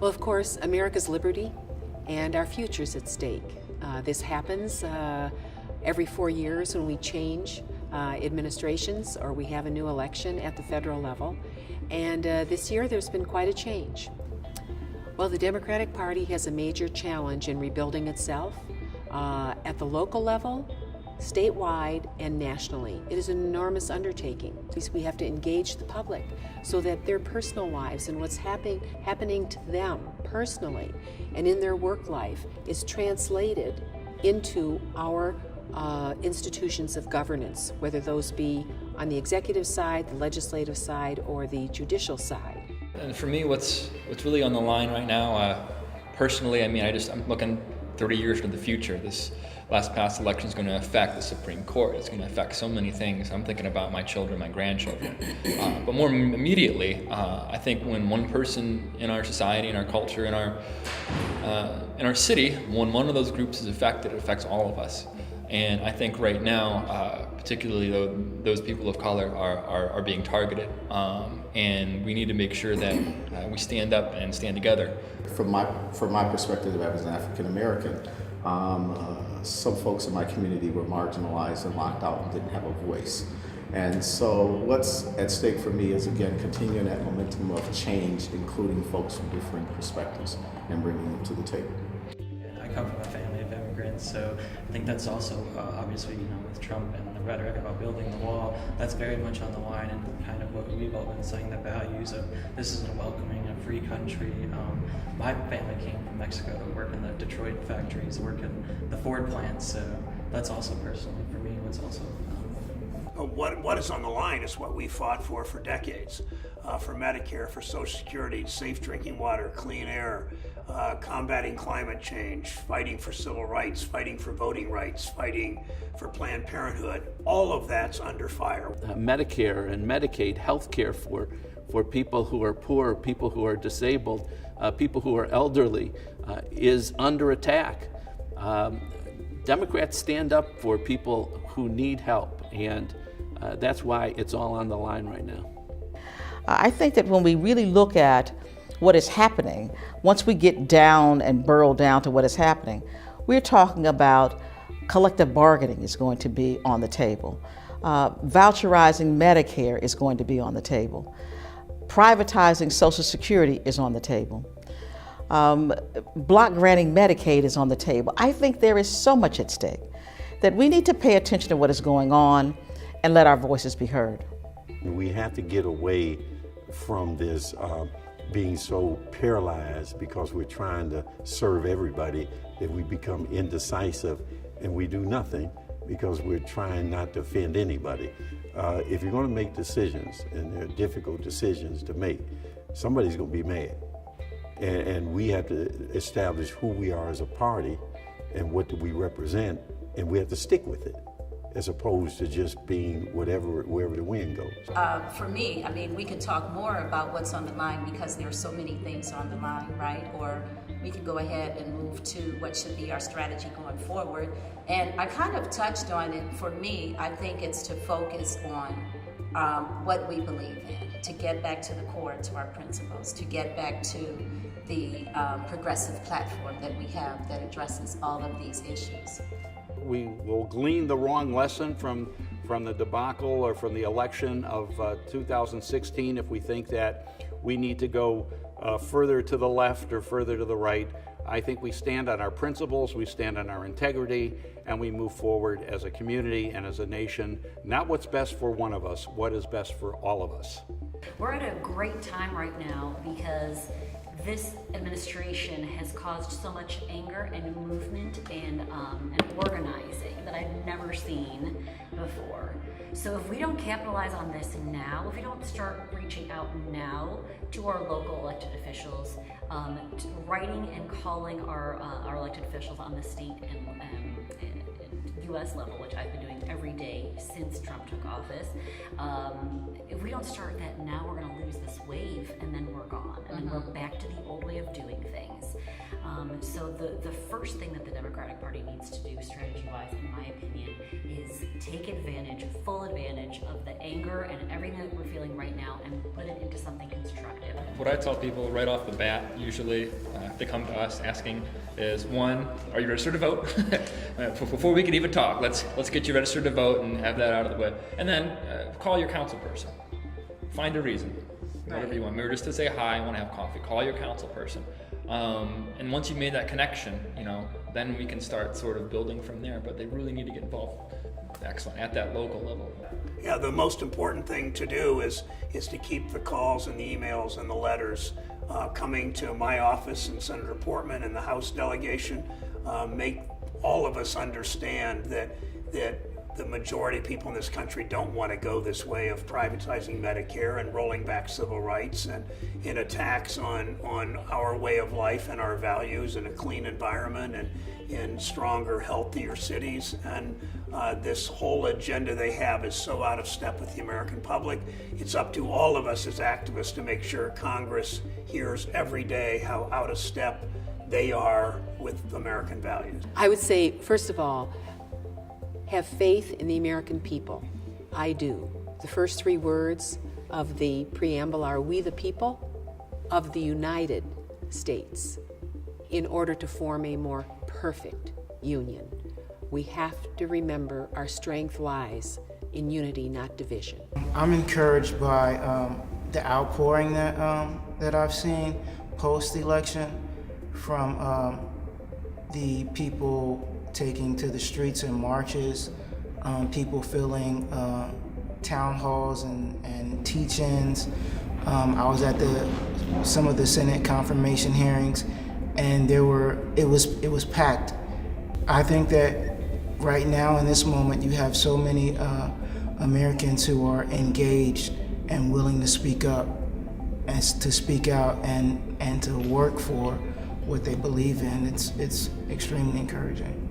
Well, of course, America's liberty and our future's at stake. This happens every 4 years when we change administrations or we have a new election at the federal level. And this year there's been quite a change. Well, the Democratic Party has a major challenge in rebuilding itself at the local level, statewide, and nationally. It is an enormous undertaking. We have to engage the public so that their personal lives and what's happening to them personally and in their work life is translated into our institutions of governance, whether those be on the executive side, the legislative side, or the judicial side. And for me, what's really on the line right now, personally, I mean, I'm looking 30 years into the future. This last past election is going to affect the Supreme Court. It's going to affect so many things. I'm thinking about my children, my grandchildren. But more immediately, I think when one person in our society, in our culture, in our city, when one of those groups is affected, it affects all of us. And I think right now, particularly those people of color are being targeted. And we need to make sure that we stand up and stand together. From my perspective as an African American, some folks in my community were marginalized and locked out and didn't have a voice. And so what's at stake for me is, again, continuing that momentum of change, including folks from differing perspectives and bringing them to the table. I come from a family of immigrants, so I think that's also obviously, with Trump and the rhetoric about building the wall, that's very much on the line and kind of what we've all been saying, the values of this is a welcoming, a free country. My family came from Mexico to work in the Detroit factories, work in the Ford plants, so that's also personally for me what's also What is on the line is what we fought for decades, for Medicare, for Social Security, safe drinking water, clean air, combating climate change, fighting for civil rights, fighting for voting rights, fighting for Planned Parenthood. All of that's under fire. Medicare and Medicaid, health care for people who are poor, people who are disabled, people who are elderly, is under attack. Democrats stand up for people who need help, and that's why it's all on the line right now. I think that when we really look at what is happening, once we get down and burrow down to what is happening, we're talking about collective bargaining is going to be on the table. Voucherizing Medicare is going to be on the table. Privatizing Social Security is on the table. Block granting Medicaid is on the table. I think there is so much at stake that we need to pay attention to what is going on and let our voices be heard. We have to get away from this being so paralyzed because we're trying to serve everybody that we become indecisive and we do nothing because we're trying not to offend anybody. If you're going to make decisions, and they're difficult decisions to make, somebody's going to be mad. And we have to establish who we are as a party and what do we represent, and we have to stick with it, as opposed to just being wherever the wind goes. For me, I mean, we could talk more about what's on the line because there are so many things on the line, right? Or we could go ahead and move to what should be our strategy going forward. And I kind of touched on it. For me, I think it's to focus on what we believe in, to get back to the core, to our principles, to get back to the progressive platform that we have that addresses all of these issues. We will glean the wrong lesson from the debacle or from the election of 2016 if we think that we need to go further to the left or further to the right. I think we stand on our principles, we stand on our integrity, and we move forward as a community and as a nation, not what's best for one of us, what is best for all of us. We're at a great time right now because this administration has caused so much anger and movement and organizing that I've never seen before. So if we don't capitalize on this now, if we don't start reaching out now to our local elected officials, writing and calling our elected officials on the state and U.S. level, which I've been doing every day since Trump took office, if we we don't start that now, we're going to lose this wave, and then we're gone, and then we're back to the old way of doing things. So the first thing that the Democratic Party needs to do, strategy-wise, in my opinion, is take advantage, full advantage of the anger and everything that we're feeling right now, and put it into something constructive. What I tell people right off the bat, usually, if they come to us asking, is one, are you registered to vote? Before we can even talk, let's get you registered to vote and have that out of the way. And then call your council person. Find a reason, whatever you want. Maybe just to say hi, I want to have coffee. Call your council person. And once you've made that connection, then we can start sort of building from there. But they really need to get involved. Excellent, at that local level. Yeah, the most important thing to do is to keep the calls and the emails and the letters coming to my office and Senator Portman and the House delegation. Make all of us understand that the majority of people in this country don't want to go this way of privatizing Medicare and rolling back civil rights and in attacks on our way of life and our values and a clean environment and in stronger, healthier cities. And this whole agenda they have is so out of step with the American public. It's up to all of us as activists to make sure Congress hears every day how out of step they are with American values. I would say, first of all, have faith in the American people. I do. The first three words of the preamble are, we the people of the United States, in order to form a more perfect union. We have to remember our strength lies in unity, not division. I'm encouraged by the outpouring that I've seen post-election from the people taking to the streets in marches, people filling town halls and teach-ins. I was at some of the Senate confirmation hearings, and it was packed. I think that right now in this moment you have so many Americans who are engaged and willing to speak up and to speak out and to work for what they believe in. It's extremely encouraging.